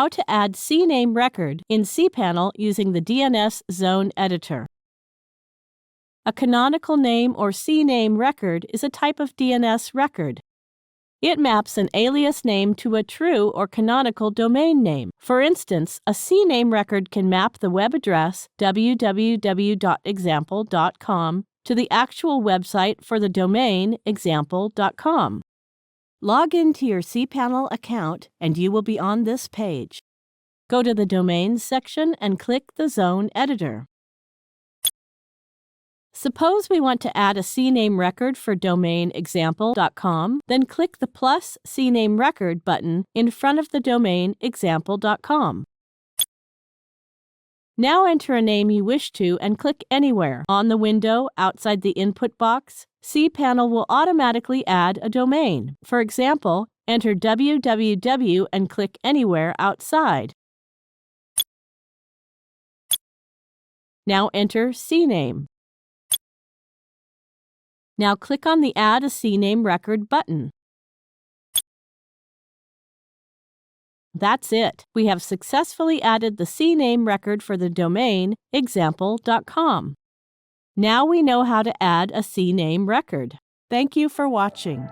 how to add CNAME Record in cPanel using the DNS Zone Editor. A canonical name or CNAME record is a type of DNS record. It maps an alias name to a true or canonical domain name. For instance, a CNAME record can map the web address www.example.com to the actual website for the domain example.com. Log into your cPanel account and you will be on this page. Go to the Domains section and click the Zone Editor. Suppose we want to add a CNAME record for domain example.com, then click the plus CNAME record button in front of the domain example.com. Now enter a name you wish to and click Anywhere. On the window outside the input box, cPanel will automatically add a domain. For example, enter www and click Anywhere outside. Now enter CNAME. Now click on the Add a CNAME Record button. That's it. We have successfully added the CNAME record for the domain example.com. Now we know how to add a CNAME record. Thank you for watching.